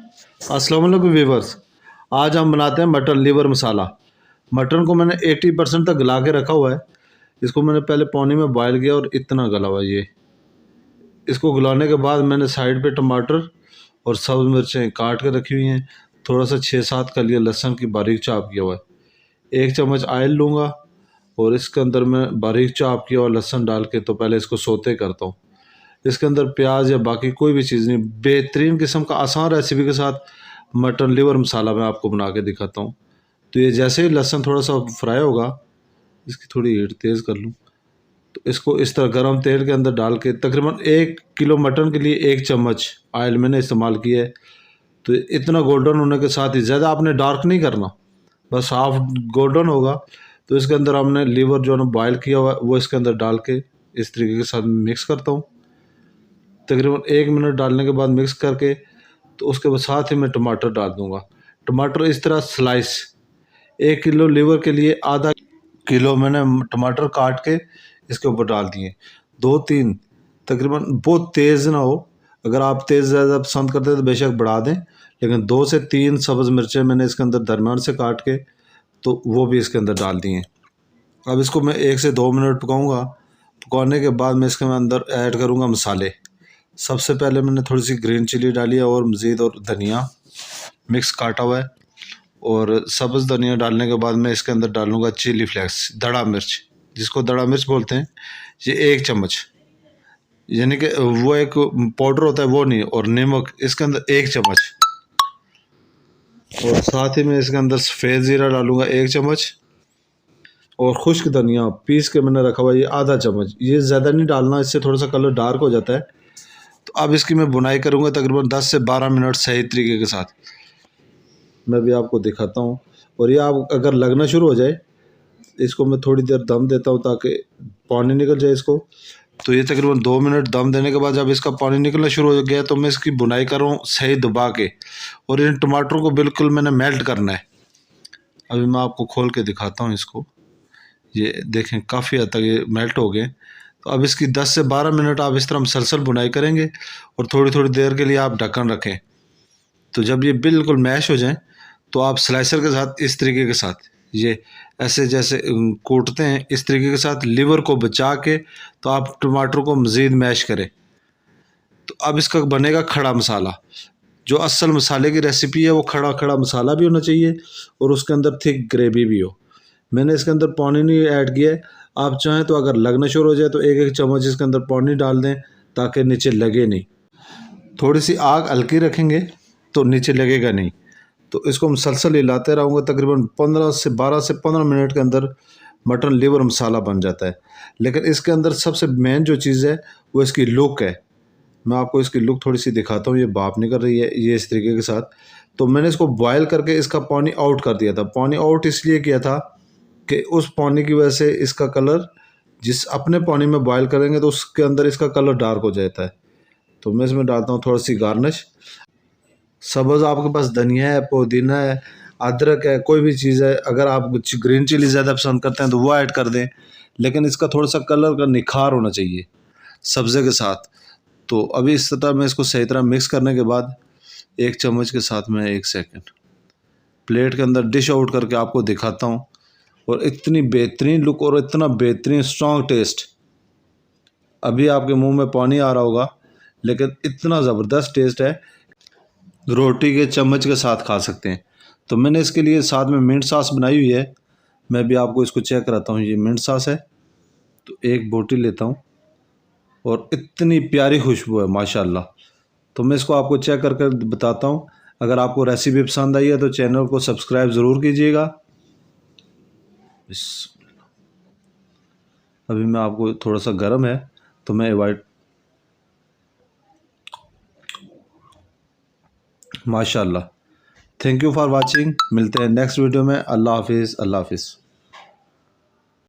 अस्सलाम वालेकुम व्यूवर्स। आज हम बनाते हैं मटन लीवर मसाला। मटन को मैंने 80% तक गला के रखा हुआ है। इसको मैंने पहले पानी में बॉयल किया और इतना गला हुआ है ये। इसको गलाने के बाद मैंने साइड पे टमाटर और सब्ज़ मिर्चें काट के रखी हुई हैं। थोड़ा सा 6-7 कलियाँ लहसुन की बारीक चॉप किया हुआ है। 1 चम्मच ऑयल लूँगा और इसके अंदर मैं बारीक चॉप किया हुआ लहसुन डाल के तो पहले इसको सोते करता हूँ। इसके अंदर प्याज या बाकी कोई भी चीज़ नहीं, बेहतरीन किस्म का आसान रेसिपी के साथ मटन लीवर मसाला मैं आपको बना के दिखाता हूँ। तो ये जैसे ही लहसुन थोड़ा सा फ्राई होगा, इसकी थोड़ी हीट तेज़ कर लूँ, तो इसको इस तरह गरम तेल के अंदर डाल के तकरीबन 1 किलो मटन के लिए 1 चम्मच ऑयल मैंने इस्तेमाल किया है। तो इतना गोल्डन होने के साथ ही, ज़्यादा आपने डार्क नहीं करना, बस हाफ गोल्डन होगा। तो इसके अंदर हमने लीवर जो है बॉयल किया हुआ है वो इसके अंदर डाल के इस तरीके के साथ मिक्स करता हूँ। तकरीबन 1 मिनट डालने के बाद मिक्स करके तो उसके बाद साथ ही मैं टमाटर डाल दूँगा। टमाटर इस तरह स्लाइस, 1 किलो लीवर के लिए आधा किलो मैंने टमाटर काट के इसके ऊपर डाल दिए। 2-3 तकरीबन, बहुत तेज़ ना हो, अगर आप तेज़ ज़्यादा पसंद करते हैं तो बेशक बढ़ा दें, लेकिन 2 से 3 सब्ज़ मिर्चें मैंने इसके अंदर दरमियान से काट के तो वो भी इसके अंदर डाल दिए। अब इसको मैं 1 से 2 मिनट पकाऊँगा। पकाने के बाद मैं इसके अंदर ऐड करूँगा मसाले। सबसे पहले मैंने थोड़ी सी ग्रीन चिली डाली है और मज़ीद और धनिया मिक्स काटा हुआ है, और सब्ज़ धनिया डालने के बाद मैं इसके अंदर डालूँगा चिली फ्लेक्स, दड़ा मिर्च, जिसको दड़ा मिर्च बोलते हैं, ये 1 चम्मच, यानी कि वो एक पाउडर होता है वो नहीं, और नमक इसके अंदर 1 चम्मच, और साथ ही मैं इसके अंदर सफ़ेद ज़ीरा डालूँगा 1 चम्मच, और खुश्क धनिया पीस के मैंने रखा हुआ ये आधा चम्मच। ये ज़्यादा नहीं डालना, इससे थोड़ा सा कलर डार्क हो जाता है। तो अब इसकी मैं बुनाई करूँगा तकरीबन 10 से 12 मिनट सही तरीके के साथ। मैं भी आपको दिखाता हूँ, और ये आप अगर लगना शुरू हो जाए, इसको मैं थोड़ी देर दम देता हूँ ताकि पानी निकल जाए इसको। तो ये तकरीबन 2 मिनट दम देने के बाद जब इसका पानी निकलना शुरू हो गया तो मैं इसकी बुनाई कर रहा हूँ सही दबा के, और इन टमाटरों को बिल्कुल मैंने मेल्ट करना है। अभी मैं आपको खोल के दिखाता हूँ इसको। ये देखें काफ़ी हद तक ये मेल्ट हो गए। तो अब इसकी 10 से 12 मिनट आप इस तरह मुसलसल बुनाई करेंगे, और थोड़ी थोड़ी देर के लिए आप ढक्कन रखें। तो जब ये बिल्कुल मैश हो जाएं तो आप स्लाइसर के साथ इस तरीके के साथ ये ऐसे जैसे कूटते हैं, इस तरीके के साथ लीवर को बचा के तो आप टमाटर को मज़ीद मैश करें। तो अब इसका बनेगा खड़ा मसाला। जो असल मसाले की रेसिपी है वो खड़ा खड़ा मसाला भी होना चाहिए और उसके अंदर थिक ग्रेवी भी हो। मैंने इसके अंदर पानी नहीं ऐड किया है। आप चाहें तो अगर लगना शुरू हो जाए तो 1-1 चम्मच इसके अंदर पानी डाल दें ताकि नीचे लगे नहीं। थोड़ी सी आग हल्की रखेंगे तो नीचे लगेगा नहीं। तो इसको मुसलसल हिलाते रहूँगा, तकरीबन 15 से 12 से 15 मिनट के अंदर मटन लीवर मसाला बन जाता है। लेकिन इसके अंदर सबसे मेन जो चीज़ है वो इसकी लुक है। मैं आपको इसकी लुक थोड़ी सी दिखाता हूँ। ये भाप निकल रही है ये इस तरीके के साथ। तो मैंने इसको बॉयल करके इसका पानी आउट कर दिया था। पानी आउट इसलिए किया था कि उस पानी की वजह से इसका कलर, जिस अपने पानी में बॉयल करेंगे तो उसके अंदर इसका कलर डार्क हो जाता है। तो मैं इसमें डालता हूँ थोड़ी सी गार्निश। सब्ज़ आपके पास धनिया है, पुदीना है, अदरक है, कोई भी चीज़ है। अगर आप ग्रीन चिली ज़्यादा पसंद करते हैं तो वो ऐड कर दें, लेकिन इसका थोड़ा सा कलर का निखार होना चाहिए सब्ज़े के साथ। तो अभी इस तरह मैं इसको सही तरह मिक्स करने के बाद 1 चम्मच के साथ मैं 1 सेकंड प्लेट के अंदर डिश आउट करके आपको दिखाता हूँ। और इतनी बेहतरीन लुक और इतना बेहतरीन स्ट्रॉन्ग टेस्ट, अभी आपके मुंह में पानी आ रहा होगा, लेकिन इतना ज़बरदस्त टेस्ट है, रोटी के चम्मच के साथ खा सकते हैं। तो मैंने इसके लिए साथ में मिंट सॉस बनाई हुई है। मैं भी आपको इसको चेक कराता हूँ। ये मिंट सॉस है। तो एक बोटी लेता हूँ और इतनी प्यारी खुशबू है माशाल्लाह। तो मैं इसको आपको चेक करके बताता हूँ। अगर आपको रेसिपी पसंद आई है तो चैनल को सब्सक्राइब ज़रूर कीजिएगा। अभी मैं आपको थोड़ा सा गर्म है तो मैं अवॉइड, माशाल्लाह। Thank you for watching. मिलते हैं नेक्स्ट वीडियो में। अल्लाह हाफिज़। अल्लाह हाफिज़।